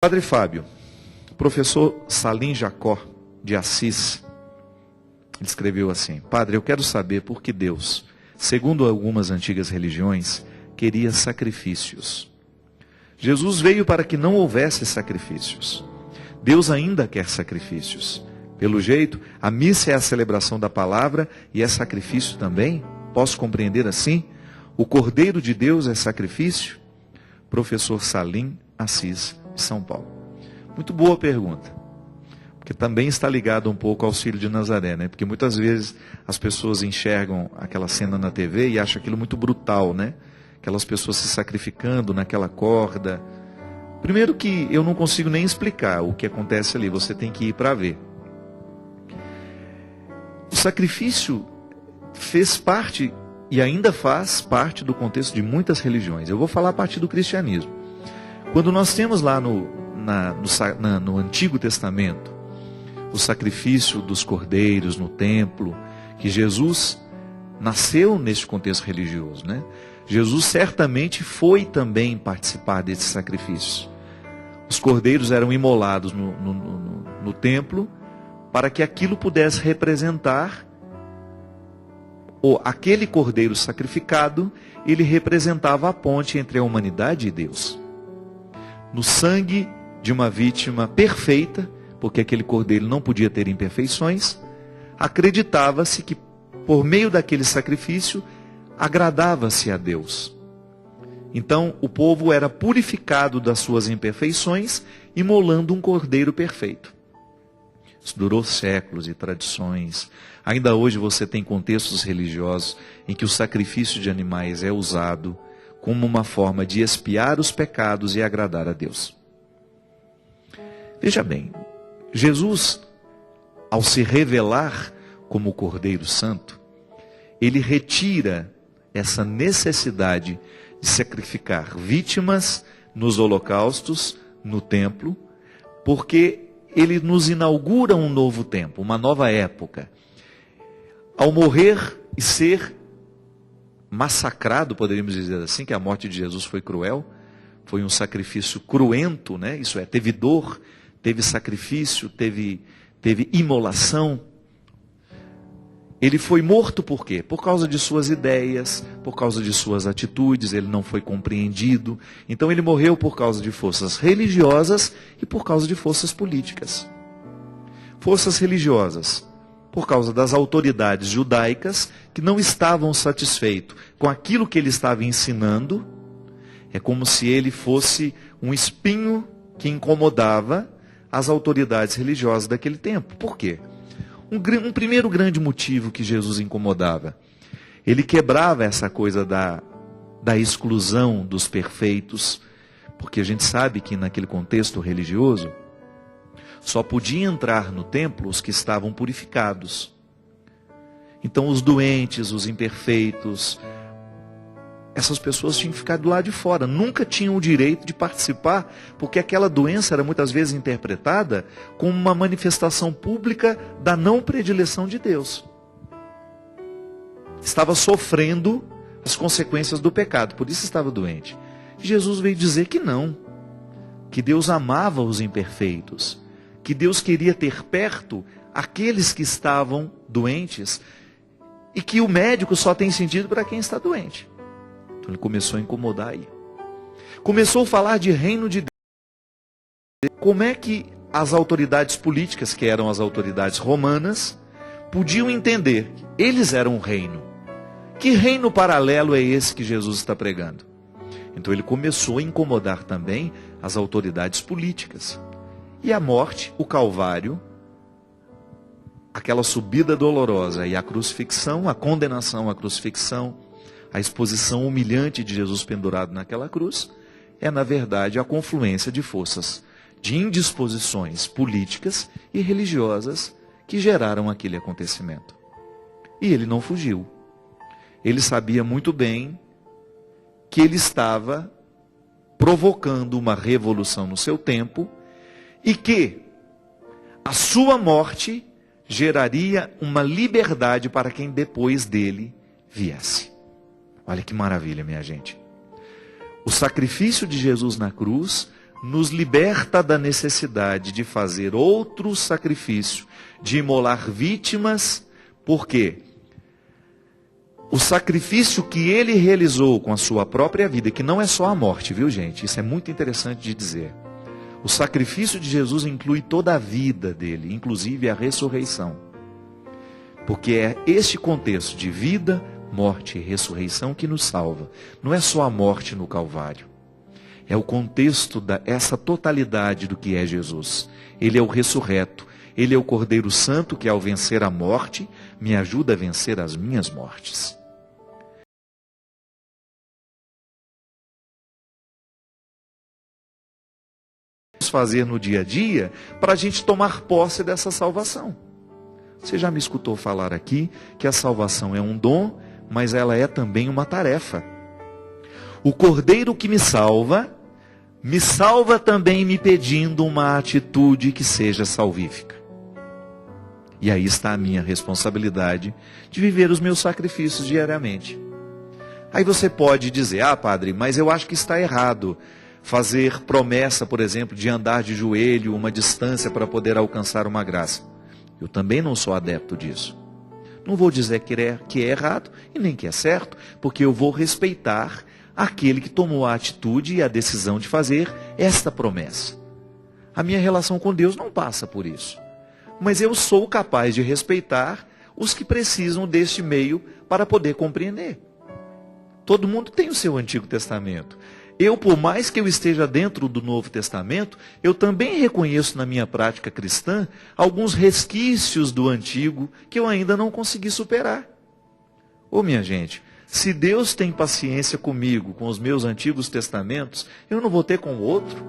Padre Fábio, professor Salim Jacó de Assis, escreveu assim: Padre, eu quero saber por que Deus, segundo algumas antigas religiões, queria sacrifícios. Jesus veio para que não houvesse sacrifícios. Deus ainda quer sacrifícios. Pelo jeito, a missa é a celebração da palavra e é sacrifício também? Posso compreender assim? O Cordeiro de Deus é sacrifício? Professor Salim Assis, de São Paulo. Muito boa pergunta, porque também está ligado um pouco ao Círio de Nazaré, né? Porque muitas vezes as pessoas enxergam aquela cena na TV e acham aquilo muito brutal, né? Aquelas pessoas se sacrificando naquela corda. Primeiro que eu não consigo nem explicar o que acontece ali, você tem que ir para ver. O sacrifício fez parte e ainda faz parte do contexto de muitas religiões. Eu vou falar a partir do cristianismo. Quando nós temos lá no Antigo Testamento o sacrifício dos cordeiros no templo, que Jesus nasceu neste contexto religioso, né? Jesus certamente foi também participar desses sacrifícios. Os cordeiros eram imolados no templo para que aquilo pudesse representar, ou aquele cordeiro sacrificado, ele representava a ponte entre a humanidade e Deus. No sangue de uma vítima perfeita, porque aquele cordeiro não podia ter imperfeições, acreditava-se que por meio daquele sacrifício agradava-se a Deus. Então o povo era purificado das suas imperfeições, imolando um cordeiro perfeito. Isso durou séculos e tradições. Ainda hoje você tem contextos religiosos em que o sacrifício de animais é usado como uma forma de expiar os pecados e agradar a Deus. Veja bem, Jesus, ao se revelar como o Cordeiro Santo, ele retira essa necessidade de sacrificar vítimas nos holocaustos, no templo, porque ele nos inaugura um novo tempo, uma nova época. Ao morrer e ser massacrado, poderíamos dizer assim, que a morte de Jesus foi cruel, foi um sacrifício cruento, né? Isso é, teve dor, teve sacrifício, teve imolação. Ele foi morto por quê? Por causa de suas ideias, por causa de suas atitudes, ele não foi compreendido. Então ele morreu por causa de forças religiosas e por causa de forças políticas. Forças religiosas, por causa das autoridades judaicas que não estavam satisfeitos com aquilo que ele estava ensinando. É como se ele fosse um espinho que incomodava as autoridades religiosas daquele tempo. Por quê? Um primeiro grande motivo que Jesus incomodava. Ele quebrava essa coisa da exclusão dos perfeitos, porque a gente sabe que naquele contexto religioso, só podia entrar no templo os que estavam purificados. Então os doentes, os imperfeitos, essas pessoas tinham que ficar do lado de fora, nunca tinham o direito de participar, porque aquela doença era muitas vezes interpretada como uma manifestação pública da não predileção de Deus. Estava sofrendo as consequências do pecado, por isso estava doente. Jesus veio dizer que não, que Deus amava os imperfeitos, que Deus queria ter perto aqueles que estavam doentes e que o médico só tem sentido para quem está doente. Então ele começou a incomodar aí. Começou a falar de reino de Deus. Como é que as autoridades políticas, que eram as autoridades romanas, podiam entender que eles eram um reino? Que reino paralelo é esse que Jesus está pregando? Então ele começou a incomodar também as autoridades políticas. E a morte, o Calvário, aquela subida dolorosa e a crucifixão, a condenação à crucifixão, a exposição humilhante de Jesus pendurado naquela cruz, é na verdade a confluência de forças, de indisposições políticas e religiosas que geraram aquele acontecimento. E ele não fugiu. Ele sabia muito bem que ele estava provocando uma revolução no seu tempo, e que a sua morte geraria uma liberdade para quem depois dele viesse. Olha que maravilha, minha gente. O sacrifício de Jesus na cruz nos liberta da necessidade de fazer outro sacrifício, de imolar vítimas, porque o sacrifício que ele realizou com a sua própria vida, que não é só a morte, viu gente? Isso é muito interessante de dizer. O sacrifício de Jesus inclui toda a vida dele, inclusive a ressurreição. Porque é este contexto de vida, morte e ressurreição que nos salva. Não é só a morte no Calvário. É o contexto essa totalidade do que é Jesus. Ele é o ressurreto. Ele é o Cordeiro Santo que, ao vencer a morte, me ajuda a vencer as minhas mortes. Fazer no dia a dia para a gente tomar posse dessa salvação. Você já me escutou falar aqui que a salvação é um dom, mas ela é também uma tarefa. O Cordeiro que me salva também me pedindo uma atitude que seja salvífica. E aí está a minha responsabilidade de viver os meus sacrifícios diariamente. Aí você pode dizer, padre, mas eu acho que está errado fazer promessa, por exemplo, de andar de joelho uma distância para poder alcançar uma graça. Eu também não sou adepto disso. Não vou dizer que é errado e nem que é certo, porque eu vou respeitar aquele que tomou a atitude e a decisão de fazer esta promessa. A minha relação com Deus não passa por isso. Mas eu sou capaz de respeitar os que precisam deste meio para poder compreender. Todo mundo tem o seu Antigo Testamento. Eu, por mais que eu esteja dentro do Novo Testamento, eu também reconheço na minha prática cristã alguns resquícios do Antigo que eu ainda não consegui superar. Minha gente, se Deus tem paciência comigo, com os meus Antigos Testamentos, eu não vou ter com o outro?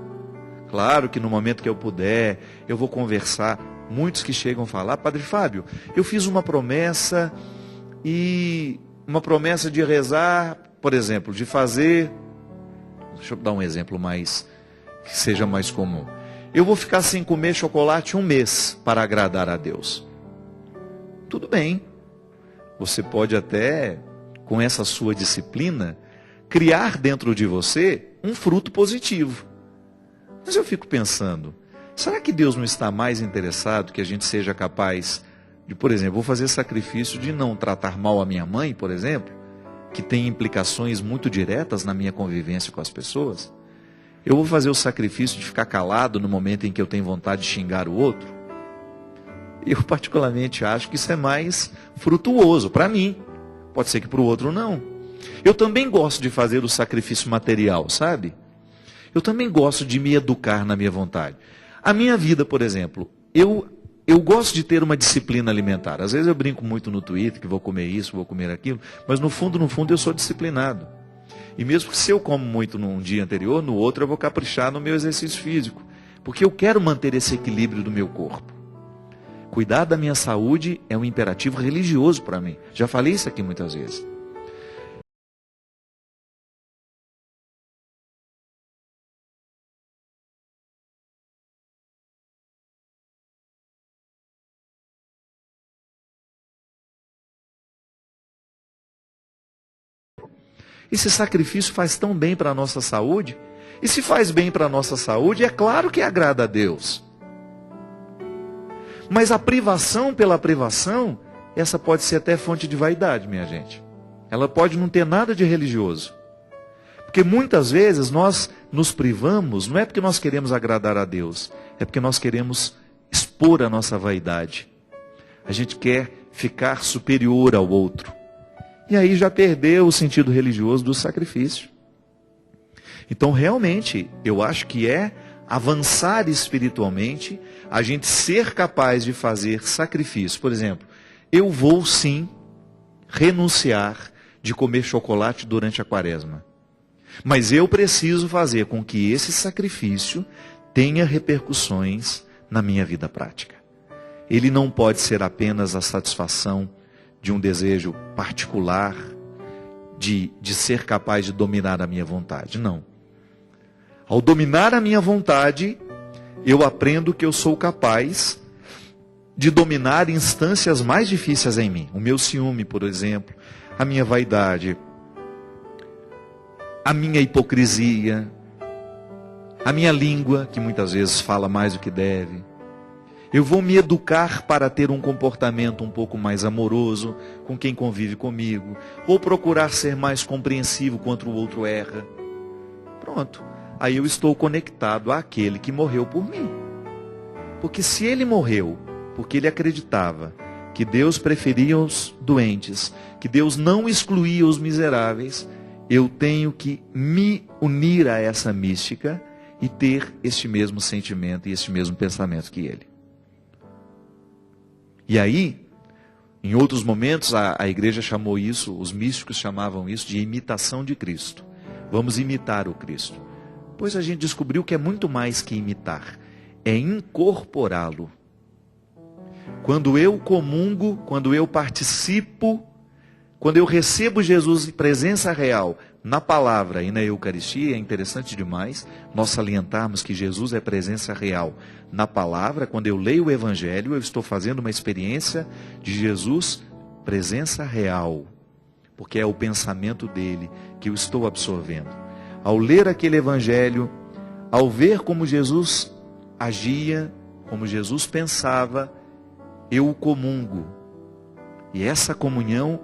Claro que no momento que eu puder, eu vou conversar. Muitos que chegam a falar, Padre Fábio, eu fiz uma promessa de rezar, por exemplo, de fazer... Deixa eu dar um exemplo que seja mais comum. Eu vou ficar sem comer chocolate 1 mês para agradar a Deus. Tudo bem. Você pode até, com essa sua disciplina, criar dentro de você um fruto positivo. Mas eu fico pensando, será que Deus não está mais interessado que a gente seja capaz de, por exemplo, vou fazer sacrifício de não tratar mal a minha mãe, por exemplo, que tem implicações muito diretas na minha convivência com as pessoas? Eu vou fazer o sacrifício de ficar calado no momento em que eu tenho vontade de xingar o outro? Eu particularmente acho que isso é mais frutuoso para mim. Pode ser que para o outro não. Eu também gosto de fazer o sacrifício material, sabe? Eu também gosto de me educar na minha vontade. A minha vida, por exemplo, eu gosto de ter uma disciplina alimentar. Às vezes eu brinco muito no Twitter que vou comer isso, vou comer aquilo, mas no fundo eu sou disciplinado. E mesmo que se eu como muito num dia anterior, no outro eu vou caprichar no meu exercício físico, porque eu quero manter esse equilíbrio do meu corpo. Cuidar da minha saúde é um imperativo religioso para mim. Já falei isso aqui muitas vezes. Esse sacrifício faz tão bem para a nossa saúde. E se faz bem para a nossa saúde, é claro que agrada a Deus. Mas a privação pela privação, essa pode ser até fonte de vaidade, minha gente. Ela pode não ter nada de religioso. Porque muitas vezes nós nos privamos, não é porque nós queremos agradar a Deus, é porque nós queremos expor a nossa vaidade. A gente quer ficar superior ao outro. E aí já perdeu o sentido religioso do sacrifício. Então realmente, eu acho que é avançar espiritualmente, a gente ser capaz de fazer sacrifício. Por exemplo, eu vou sim renunciar de comer chocolate durante a quaresma. Mas eu preciso fazer com que esse sacrifício tenha repercussões na minha vida prática. Ele não pode ser apenas a satisfação de um desejo particular, de ser capaz de dominar a minha vontade. Não. Ao dominar a minha vontade, eu aprendo que eu sou capaz de dominar instâncias mais difíceis em mim. O meu ciúme, por exemplo, a minha vaidade, a minha hipocrisia, a minha língua, que muitas vezes fala mais do que deve. Eu vou me educar para ter um comportamento um pouco mais amoroso com quem convive comigo, ou procurar ser mais compreensivo quando o outro erra. Pronto, aí eu estou conectado àquele que morreu por mim. Porque se ele morreu, porque ele acreditava que Deus preferia os doentes, que Deus não excluía os miseráveis, eu tenho que me unir a essa mística e ter este mesmo sentimento e este mesmo pensamento que ele. E aí, em outros momentos, a igreja chamou isso, os místicos chamavam isso de imitação de Cristo. Vamos imitar o Cristo. Pois a gente descobriu que é muito mais que imitar, é incorporá-lo. Quando eu comungo, quando eu participo, quando eu recebo Jesus em presença real, na palavra e na Eucaristia, é interessante demais nós salientarmos que Jesus é presença real. Na palavra, quando eu leio o Evangelho, eu estou fazendo uma experiência de Jesus, presença real, porque é o pensamento dele que eu estou absorvendo. Ao ler aquele Evangelho, ao ver como Jesus agia, como Jesus pensava, eu o comungo. E essa comunhão,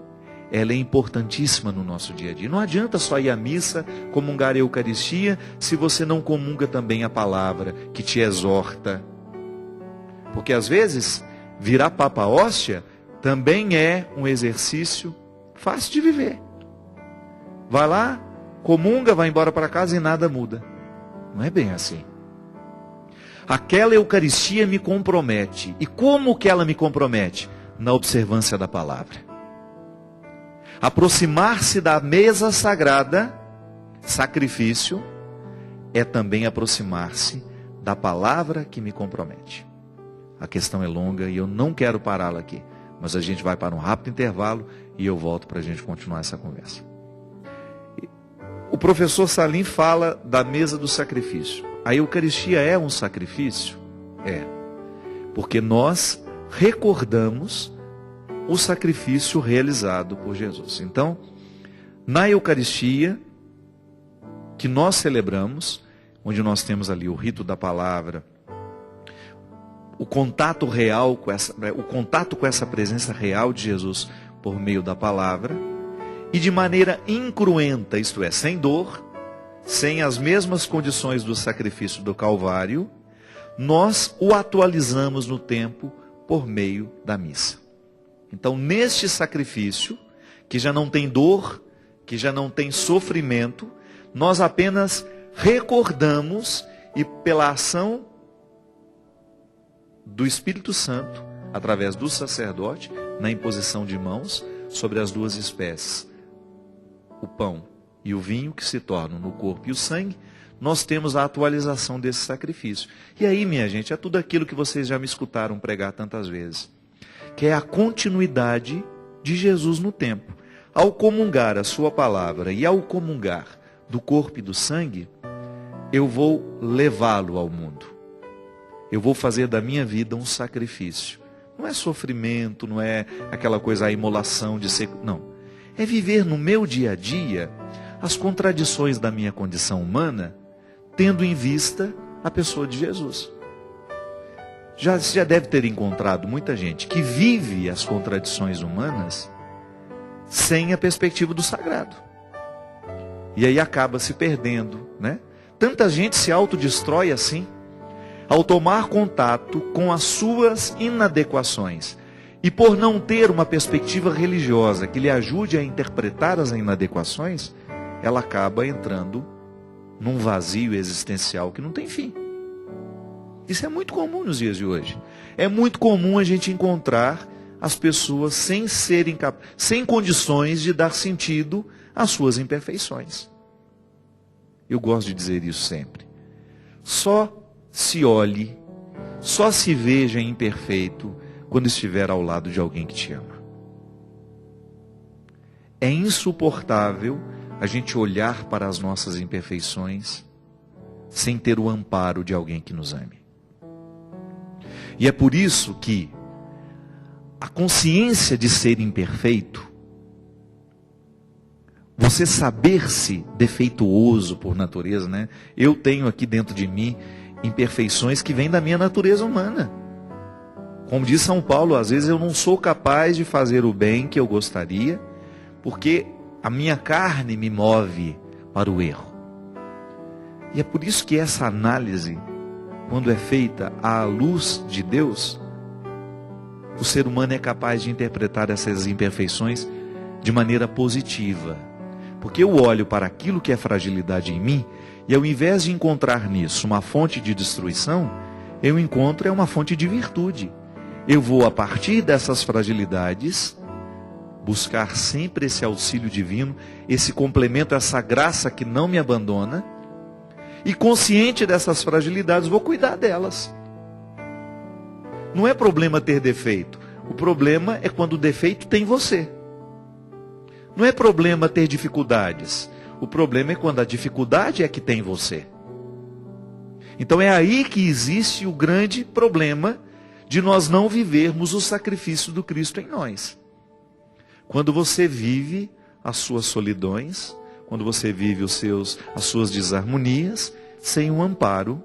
ela é importantíssima no nosso dia a dia. Não adianta só ir à missa, comungar a Eucaristia, se você não comunga também a palavra que te exorta. Porque às vezes, virar papa hóstia também é um exercício fácil de viver. Vai lá, comunga, vai embora para casa e nada muda. Não é bem assim. Aquela Eucaristia me compromete. E como que ela me compromete? Na observância da palavra. Aproximar-se da mesa sagrada, sacrifício, é também aproximar-se da palavra que me compromete. A questão é longa e eu não quero pará-la aqui, mas a gente vai para um rápido intervalo e eu volto para a gente continuar essa conversa. O professor Salim fala da mesa do sacrifício. A Eucaristia é um sacrifício? É, porque nós recordamos o sacrifício realizado por Jesus. Então, na Eucaristia, que nós celebramos, onde nós temos ali o rito da palavra, o contato real com essa presença real de Jesus por meio da palavra, e de maneira incruenta, isto é, sem dor, sem as mesmas condições do sacrifício do Calvário, nós o atualizamos no tempo por meio da missa. Então, neste sacrifício, que já não tem dor, que já não tem sofrimento, nós apenas recordamos e pela ação do Espírito Santo, através do sacerdote, na imposição de mãos sobre as duas espécies, o pão e o vinho que se tornam no corpo e o sangue, nós temos a atualização desse sacrifício. E aí, minha gente, é tudo aquilo que vocês já me escutaram pregar tantas vezes, que é a continuidade de Jesus no tempo. Ao comungar a sua palavra e ao comungar do corpo e do sangue, eu vou levá-lo ao mundo. Eu vou fazer da minha vida um sacrifício. Não é sofrimento, não é aquela coisa, a imolação de ser... Não. É viver no meu dia a dia as contradições da minha condição humana, tendo em vista a pessoa de Jesus. Você já deve ter encontrado muita gente que vive as contradições humanas sem a perspectiva do sagrado. E aí acaba se perdendo, né? Tanta gente se autodestrói assim, ao tomar contato com as suas inadequações. E por não ter uma perspectiva religiosa que lhe ajude a interpretar as inadequações, ela acaba entrando num vazio existencial que não tem fim. Isso é muito comum nos dias de hoje. É muito comum a gente encontrar as pessoas sem condições de dar sentido às suas imperfeições. Eu gosto de dizer isso sempre. Só se olhe, só se veja imperfeito quando estiver ao lado de alguém que te ama. É insuportável a gente olhar para as nossas imperfeições sem ter o amparo de alguém que nos ame. E é por isso que a consciência de ser imperfeito, você saber-se defeituoso por natureza, né? Eu tenho aqui dentro de mim imperfeições que vêm da minha natureza humana. Como diz São Paulo, às vezes eu não sou capaz de fazer o bem que eu gostaria, porque a minha carne me move para o erro. E é por isso que essa análise, quando é feita à luz de Deus, o ser humano é capaz de interpretar essas imperfeições de maneira positiva. Porque eu olho para aquilo que é fragilidade em mim, e ao invés de encontrar nisso uma fonte de destruição, eu encontro uma fonte de virtude. Eu vou, a partir dessas fragilidades, buscar sempre esse auxílio divino, esse complemento, essa graça que não me abandona, e consciente dessas fragilidades, vou cuidar delas. Não é problema ter defeito, o problema é quando o defeito tem você. Não é problema ter dificuldades, o problema é quando a dificuldade é que tem você. Então é aí que existe o grande problema de nós não vivermos o sacrifício do Cristo em nós. Quando você vive as suas solidões, quando você vive as suas desarmonias, sem o amparo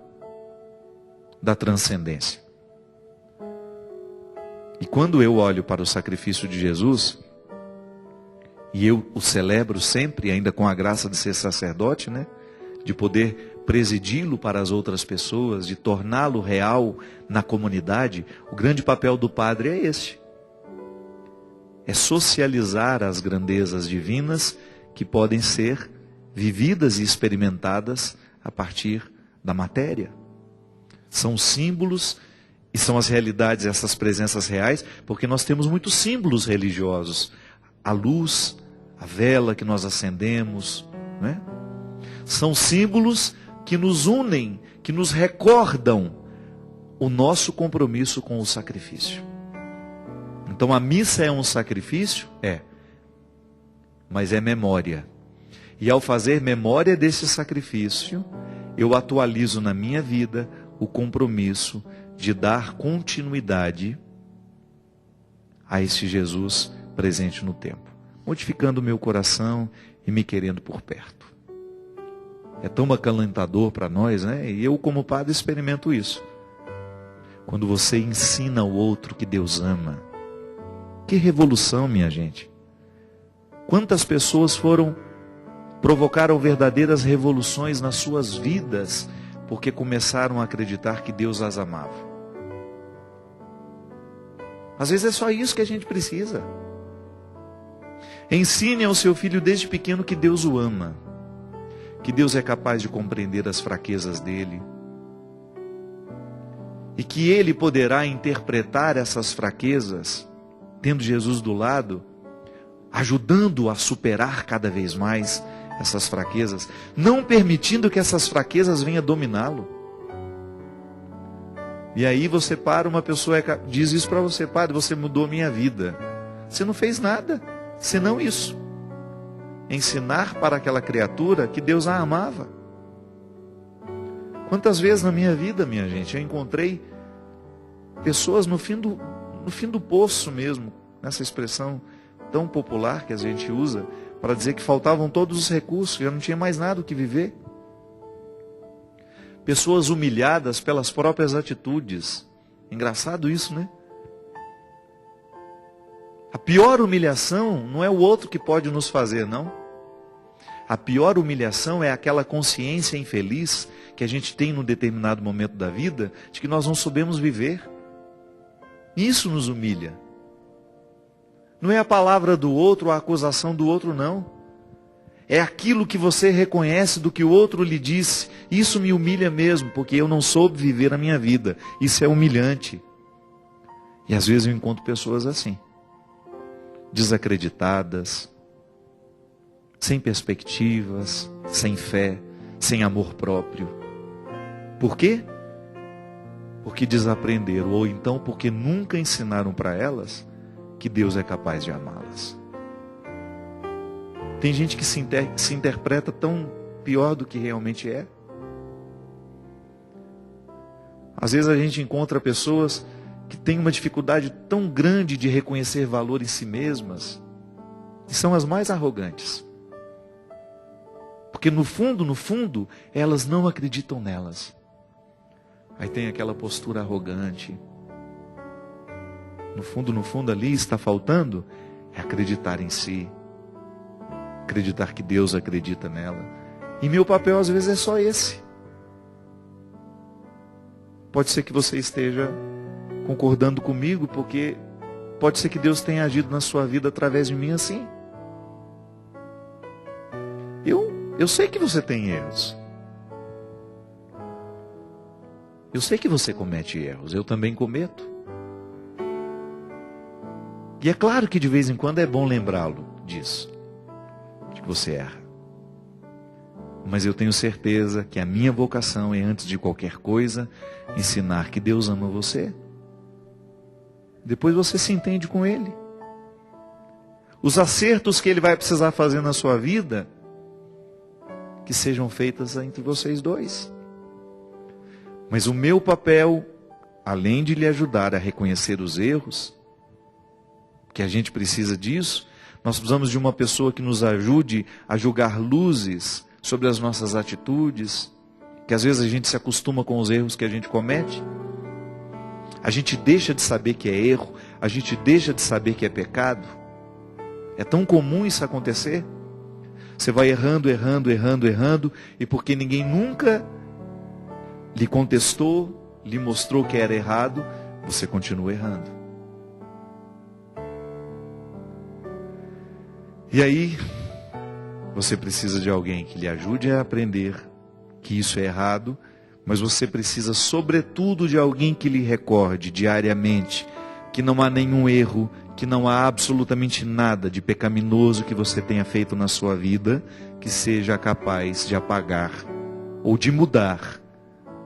da transcendência. E quando eu olho para o sacrifício de Jesus, e eu o celebro sempre, ainda com a graça de ser sacerdote, né? De poder presidi-lo para as outras pessoas, de torná-lo real na comunidade, o grande papel do padre é este. É socializar as grandezas divinas que podem ser vividas e experimentadas a partir da matéria. São símbolos e são as realidades, essas presenças reais, porque nós temos muitos símbolos religiosos. A luz, a vela que nós acendemos, né? São símbolos que nos unem, que nos recordam o nosso compromisso com o sacrifício. Então a missa é um sacrifício? É. Mas é memória. E ao fazer memória desse sacrifício, eu atualizo na minha vida o compromisso de dar continuidade a esse Jesus presente no tempo, modificando o meu coração e me querendo por perto. É tão acalentador para nós, né? E eu, como padre, experimento isso. Quando você ensina o outro que Deus ama. Que revolução, minha gente. Quantas pessoas provocaram verdadeiras revoluções nas suas vidas, porque começaram a acreditar que Deus as amava. Às vezes é só isso que a gente precisa. Ensine ao seu filho desde pequeno que Deus o ama, que Deus é capaz de compreender as fraquezas dele, e que ele poderá interpretar essas fraquezas, tendo Jesus do lado, ajudando-o a superar cada vez mais essas fraquezas, não permitindo que essas fraquezas venham dominá-lo. E aí você para, uma pessoa diz isso para você: padre, você mudou minha vida. Você não fez nada, senão isso. Ensinar para aquela criatura que Deus a amava. Quantas vezes na minha vida, minha gente, eu encontrei pessoas no fim do poço mesmo, nessa expressão tão popular que a gente usa, para dizer que faltavam todos os recursos, já não tinha mais nada o que viver. Pessoas humilhadas pelas próprias atitudes. Engraçado isso, né? A pior humilhação não é o outro que pode nos fazer, não. A pior humilhação é aquela consciência infeliz que a gente tem num determinado momento da vida, de que nós não soubemos viver. Isso nos humilha. Não é a palavra do outro, a acusação do outro, não. É aquilo que você reconhece do que o outro lhe disse. Isso me humilha mesmo, porque eu não soube viver a minha vida. Isso é humilhante. E às vezes eu encontro pessoas assim, desacreditadas, sem perspectivas, sem fé, sem amor próprio. Por quê? Porque desaprenderam, ou então porque nunca ensinaram para elas que Deus é capaz de amá-las. Tem gente que se interpreta tão pior do que realmente é. Às vezes a gente encontra pessoas que têm uma dificuldade tão grande de reconhecer valor em si mesmas, e são as mais arrogantes. Porque no fundo, elas não acreditam nelas. Aí tem aquela postura arrogante. No fundo ali está faltando é acreditar em si. Acreditar que Deus acredita nela. E meu papel às vezes é só esse. Pode ser que você esteja concordando comigo, porque pode ser que Deus tenha agido na sua vida através de mim assim. Eu sei que você tem erros. Eu sei que você comete erros, eu também cometo. E é claro que de vez em quando é bom lembrá-lo disso, de que você erra. Mas eu tenho certeza que a minha vocação é, antes de qualquer coisa, ensinar que Deus ama você. Depois você se entende com Ele. Os acertos que Ele vai precisar fazer na sua vida, que sejam feitas entre vocês dois. Mas o meu papel, além de lhe ajudar a reconhecer os erros, que a gente precisa disso, nós precisamos de uma pessoa que nos ajude a julgar luzes sobre as nossas atitudes, que às vezes a gente se acostuma com os erros que a gente comete. A gente deixa de saber que é erro, a gente deixa de saber que é pecado. É tão comum isso acontecer. Você vai errando, e porque ninguém nunca lhe contestou, lhe mostrou que era errado, você continua errando. E aí, você precisa de alguém que lhe ajude a aprender que isso é errado, mas você precisa, sobretudo, de alguém que lhe recorde diariamente que não há nenhum erro, que não há absolutamente nada de pecaminoso que você tenha feito na sua vida que seja capaz de apagar ou de mudar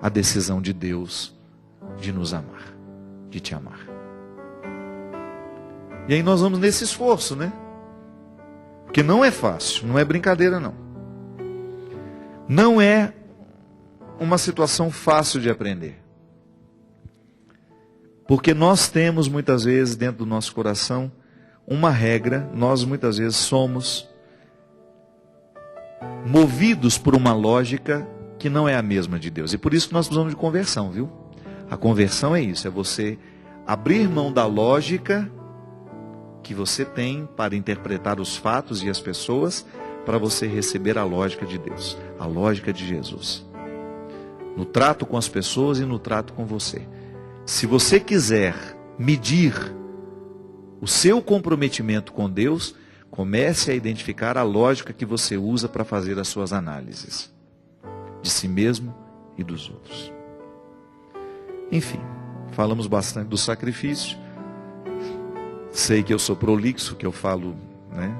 a decisão de Deus de nos amar, de te amar. E aí nós vamos nesse esforço, né? Porque não é fácil, não é brincadeira não. Não é uma situação fácil de aprender. Porque nós temos muitas vezes dentro do nosso coração uma regra, nós muitas vezes somos movidos por uma lógica que não é a mesma de Deus. E por isso que nós precisamos de conversão, viu? A conversão é isso, é você abrir mão da lógica que você tem para interpretar os fatos e as pessoas, para você receber a lógica de Deus, a lógica de Jesus. No trato com as pessoas e no trato com você. Se você quiser medir o seu comprometimento com Deus, comece a identificar a lógica que você usa para fazer as suas análises de si mesmo e dos outros. Enfim, falamos bastante do sacrifício. Sei que eu sou prolixo, que eu falo, né?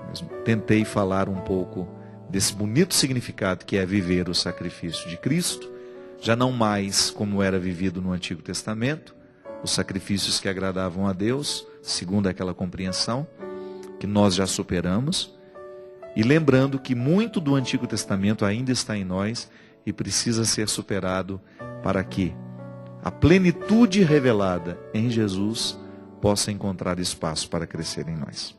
Mas tentei falar um pouco desse bonito significado que é viver o sacrifício de Cristo, já não mais como era vivido no Antigo Testamento, os sacrifícios que agradavam a Deus, segundo aquela compreensão que nós já superamos, e lembrando que muito do Antigo Testamento ainda está em nós e precisa ser superado para que a plenitude revelada em Jesus possa encontrar espaço para crescer em nós.